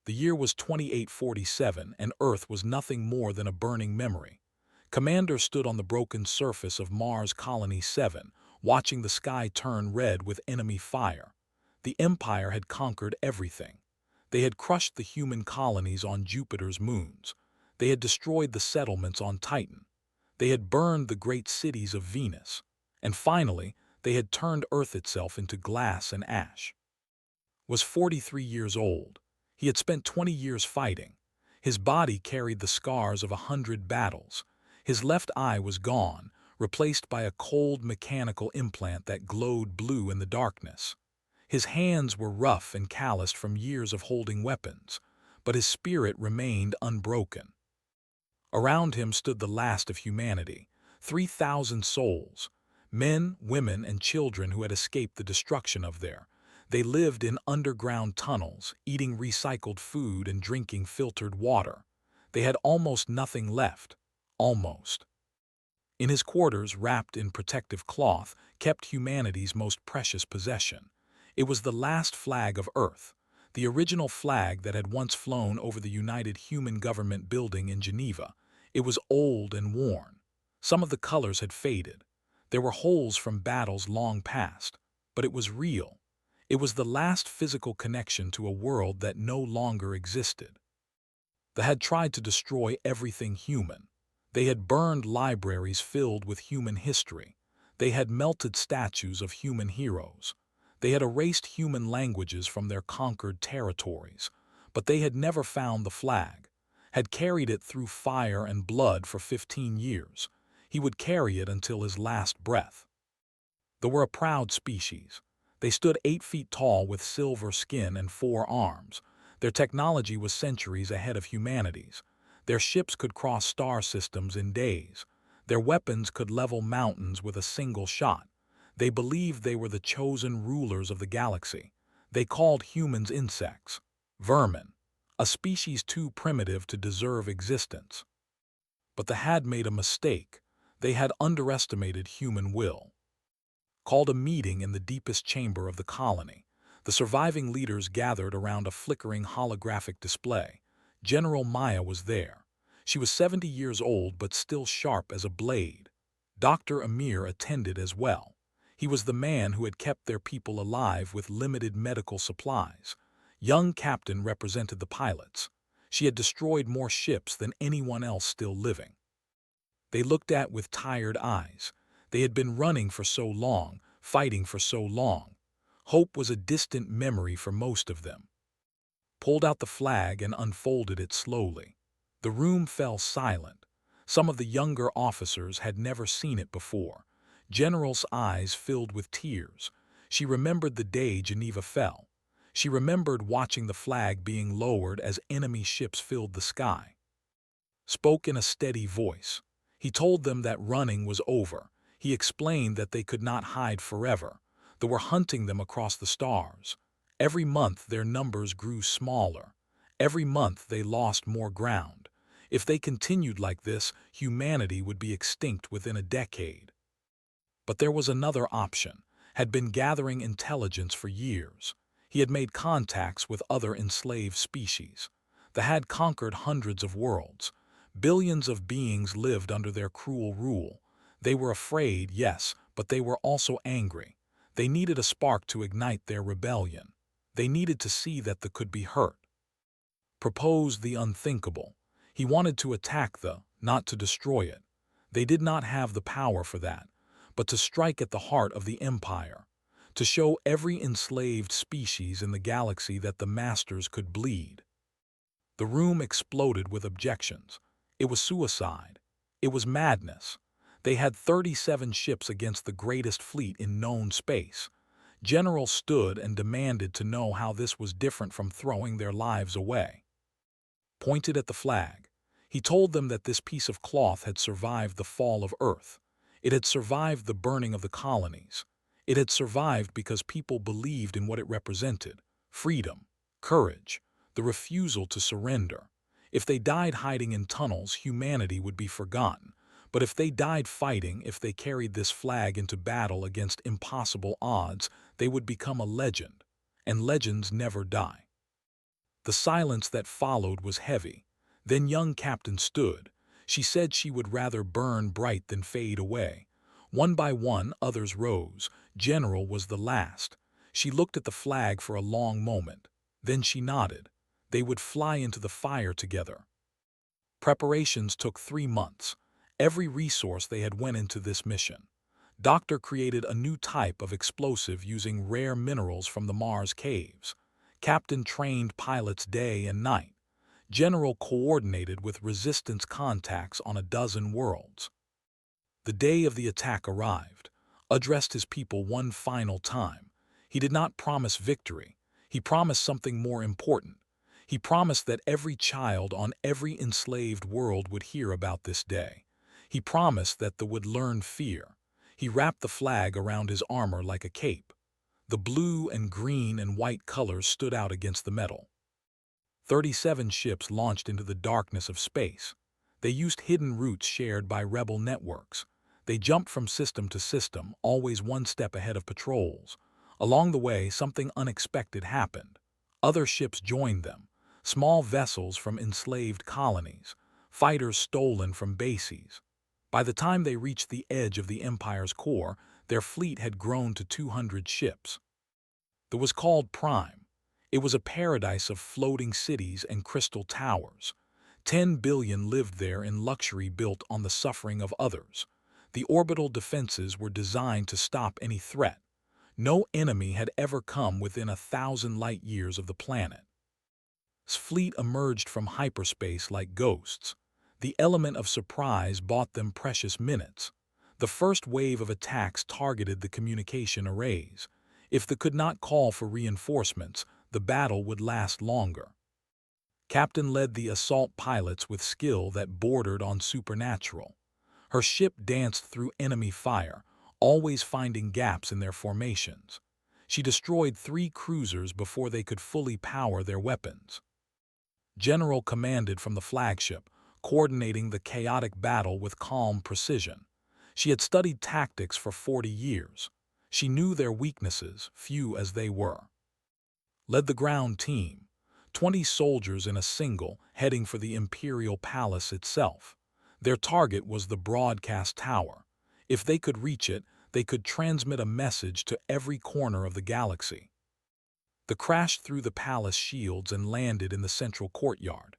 The year was 2847, and Earth was nothing more than a burning memory. Commander stood on the broken surface of Mars Colony 7, watching the sky turn red with enemy fire. The Empire had conquered everything. They had crushed the human colonies on Jupiter's moons. They had destroyed the settlements on Titan. They had burned the great cities of Venus. And finally, they had turned Earth itself into glass and ash. Was 43 years old. He had spent 20 years fighting. His body carried the scars of 100 battles. His left eye was gone, replaced by a cold mechanical implant that glowed blue in the darkness. His hands were rough and calloused from years of holding weapons, but his spirit remained unbroken. Around him stood the last of humanity, 3,000 souls, men, women, and children who had escaped the destruction of there. They lived in underground tunnels, eating recycled food and drinking filtered water. They had almost nothing left. Almost. In his quarters, wrapped in protective cloth, kept humanity's most precious possession. It was the last flag of Earth, the original flag that had once flown over the United Human Government building in Geneva. It was old and worn. Some of the colors had faded. There were holes from battles long past, but it was real. It was the last physical connection to a world that no longer existed. They had tried to destroy everything human. They had burned libraries filled with human history. They had melted statues of human heroes. They had erased human languages from their conquered territories. But they had never found the flag, had carried it through fire and blood for 15 years. He would carry it until his last breath. They were a proud species. They stood 8 feet tall with silver skin and 4 arms. Their technology was centuries ahead of humanity's. Their ships could cross star systems in days. Their weapons could level mountains with a single shot. They believed they were the chosen rulers of the galaxy. They called humans insects, vermin, a species too primitive to deserve existence. But they had made a mistake. They had underestimated human will. Called a meeting in the deepest chamber of the colony. The surviving leaders gathered around a flickering holographic display. General Maya was there. She was 70 years old but still sharp as a blade. Dr. Amir attended as well. He was the man who had kept their people alive with limited medical supplies. Young Captain represented the pilots. She had destroyed more ships than anyone else still living. They looked at with tired eyes. They had been running for so long, fighting for so long. Hope was a distant memory for most of them. Pulled out the flag and unfolded it slowly. The room fell silent. Some of the younger officers had never seen it before. General's eyes filled with tears. She remembered the day Geneva fell. She remembered watching the flag being lowered as enemy ships filled the sky. Spoke in a steady voice. He told them that running was over. He explained that they could not hide forever. They were hunting them across the stars. Every month their numbers grew smaller. Every month they lost more ground. If they continued like this, humanity would be extinct within a decade. But there was another option. Had been gathering intelligence for years. He had made contacts with other enslaved species. They had conquered hundreds of worlds. Billions of beings lived under their cruel rule. They were afraid, yes, but they were also angry. They needed a spark to ignite their rebellion. They needed to see that they could be hurt. Proposed the unthinkable. He wanted to attack not to destroy it. They did not have the power for that, but to strike at the heart of the empire, to show every enslaved species in the galaxy that the masters could bleed. The room exploded with objections. It was suicide. It was madness. They had 37 ships against the greatest fleet in known space. General stood and demanded to know how this was different from throwing their lives away. Pointed at the flag. He told them that this piece of cloth had survived the fall of Earth. It had survived the burning of the colonies. It had survived because people believed in what it represented: freedom, courage, the refusal to surrender. If they died hiding in tunnels, humanity would be forgotten. But if they died fighting, if they carried this flag into battle against impossible odds, they would become a legend. And legends never die. The silence that followed was heavy. Then young Captain stood. She said she would rather burn bright than fade away. One by one, others rose. General was the last. She looked at the flag for a long moment. Then she nodded. They would fly into the fire together. Preparations took 3 months. Every resource they had went into this mission. Doctor created a new type of explosive using rare minerals from the Mars caves. Captain trained pilots day and night. General coordinated with resistance contacts on a dozen worlds. The day of the attack arrived. Addressed his people one final time. He did not promise victory. He promised something more important. He promised that every child on every enslaved world would hear about this day. He promised that they would learn fear. He wrapped the flag around his armor like a cape. The blue and green and white colors stood out against the metal. 37 ships launched into the darkness of space. They used hidden routes shared by rebel networks. They jumped from system to system, always one step ahead of patrols. Along the way, something unexpected happened. Other ships joined them. Small vessels from enslaved colonies, fighters stolen from bases. By the time they reached the edge of the Empire's core, their fleet had grown to 200 ships. It was called Prime. It was a paradise of floating cities and crystal towers. 10 billion lived there in luxury built on the suffering of others. The orbital defenses were designed to stop any threat. No enemy had ever come within 1,000 light-years of the planet. Fleet emerged from hyperspace like ghosts. The element of surprise bought them precious minutes. The first wave of attacks targeted the communication arrays. If they could not call for reinforcements, the battle would last longer. Captain led the assault pilots with skill that bordered on supernatural. Her ship danced through enemy fire, always finding gaps in their formations. She destroyed 3 cruisers before they could fully power their weapons. General commanded from the flagship, coordinating the chaotic battle with calm precision. She had studied tactics for 40 years. She knew their weaknesses, few as they were. Led the ground team, 20 soldiers in a single, heading for the Imperial Palace itself. Their target was the broadcast tower. If they could reach it, they could transmit a message to every corner of the galaxy. They crashed through the palace shields and landed in the central courtyard.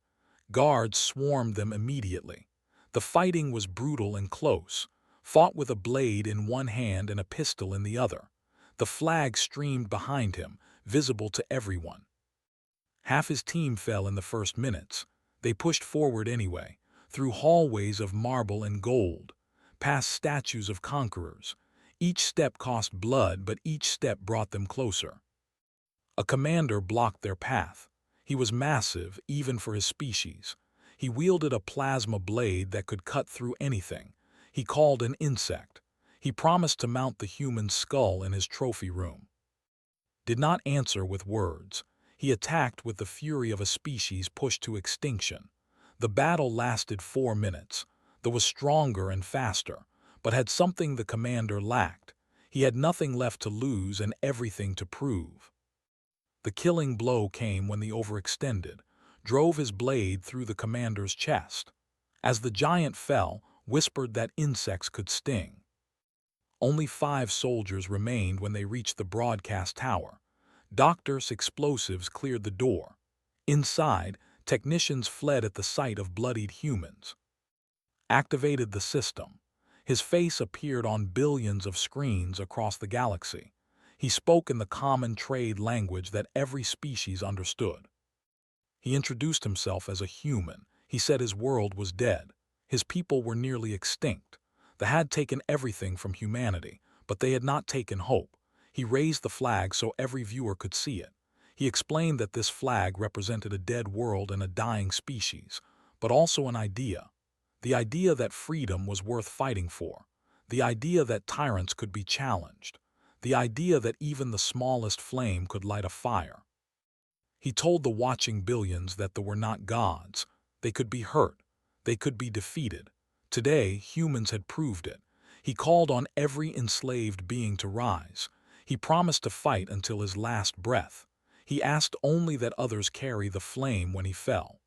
Guards swarmed them immediately. The fighting was brutal and close, fought with a blade in one hand and a pistol in the other. The flag streamed behind him, visible to everyone. Half his team fell in the first minutes. They pushed forward anyway, through hallways of marble and gold, past statues of conquerors. Each step cost blood, but each step brought them closer. A commander blocked their path. He was massive, even for his species. He wielded a plasma blade that could cut through anything. He called an insect. He promised to mount the human skull in his trophy room. Did not answer with words. He attacked with the fury of a species pushed to extinction. The battle lasted 4 minutes. It was stronger and faster, but had something the commander lacked. He had nothing left to lose and everything to prove. The killing blow came when the overextended drove his blade through the commander's chest. As the giant fell, whispered that insects could sting. Only 5 soldiers remained when they reached the broadcast tower. Doctor's explosives cleared the door. Inside, technicians fled at the sight of bloodied humans. Activated the system. His face appeared on billions of screens across the galaxy. He spoke in the common trade language that every species understood. He introduced himself as a human. He said his world was dead. His people were nearly extinct. They had taken everything from humanity, but they had not taken hope. He raised the flag so every viewer could see it. He explained that this flag represented a dead world and a dying species, but also an idea. The idea that freedom was worth fighting for. The idea that tyrants could be challenged. The idea that even the smallest flame could light a fire. He told the watching billions that they were not gods. They could be hurt. They could be defeated. Today, humans had proved it. He called on every enslaved being to rise. He promised to fight until his last breath. He asked only that others carry the flame when he fell.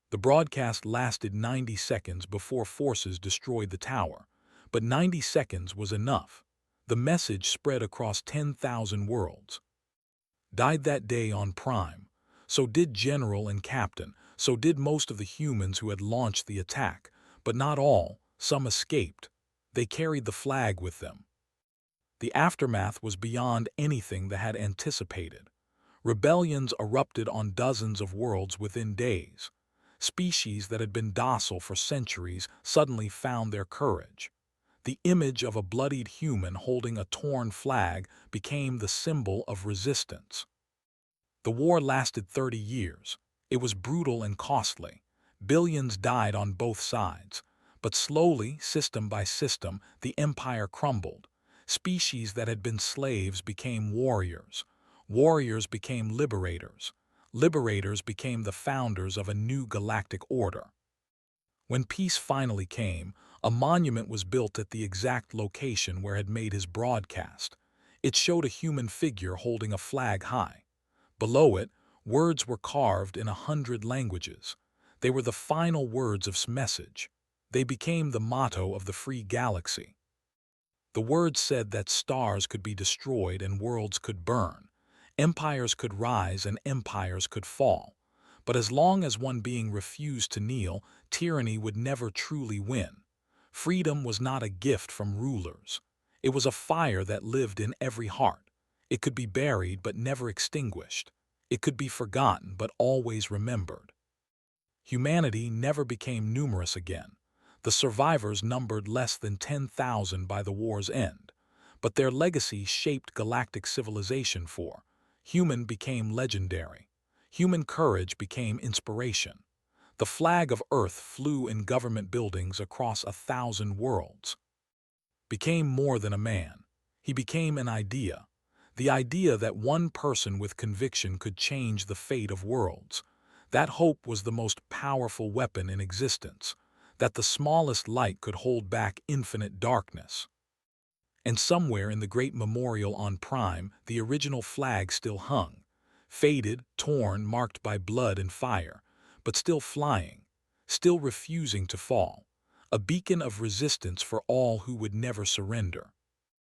The broadcast lasted 90 seconds before forces destroyed the tower, but 90 seconds was enough. The message spread across 10,000 worlds. Died that day on Prime. So did General and Captain, so did most of the humans who had launched the attack, but not all. Some escaped. They carried the flag with them. The aftermath was beyond anything they had anticipated. Rebellions erupted on dozens of worlds within days. Species that had been docile for centuries suddenly found their courage. The image of a bloodied human holding a torn flag became the symbol of resistance. The war lasted 30 years. It was brutal and costly. Billions died on both sides. But slowly, system by system, the empire crumbled. Species that had been slaves became warriors. Warriors became liberators. Liberators became the founders of a new galactic order. When peace finally came, a monument was built at the exact location where had made his broadcast. It showed a human figure holding a flag high. Below it, words were carved in 100 languages. They were the final words of his message. They became the motto of the free galaxy. The words said that stars could be destroyed and worlds could burn. Empires could rise and empires could fall. But as long as one being refused to kneel, tyranny would never truly win. Freedom was not a gift from rulers. It was a fire that lived in every heart. It could be buried but never extinguished. It could be forgotten but always remembered. Humanity never became numerous again. The survivors numbered less than 10,000 by the war's end. But their legacy shaped galactic civilization for. Human became legendary. Human courage became inspiration. The flag of Earth flew in government buildings across 1,000 worlds. Became more than a man. He became an idea. The idea that one person with conviction could change the fate of worlds. That hope was the most powerful weapon in existence. That the smallest light could hold back infinite darkness. And somewhere in the great memorial on Prime, the original flag still hung. Faded, torn, marked by blood and fire, but still flying, still refusing to fall. A beacon of resistance for all who would never surrender.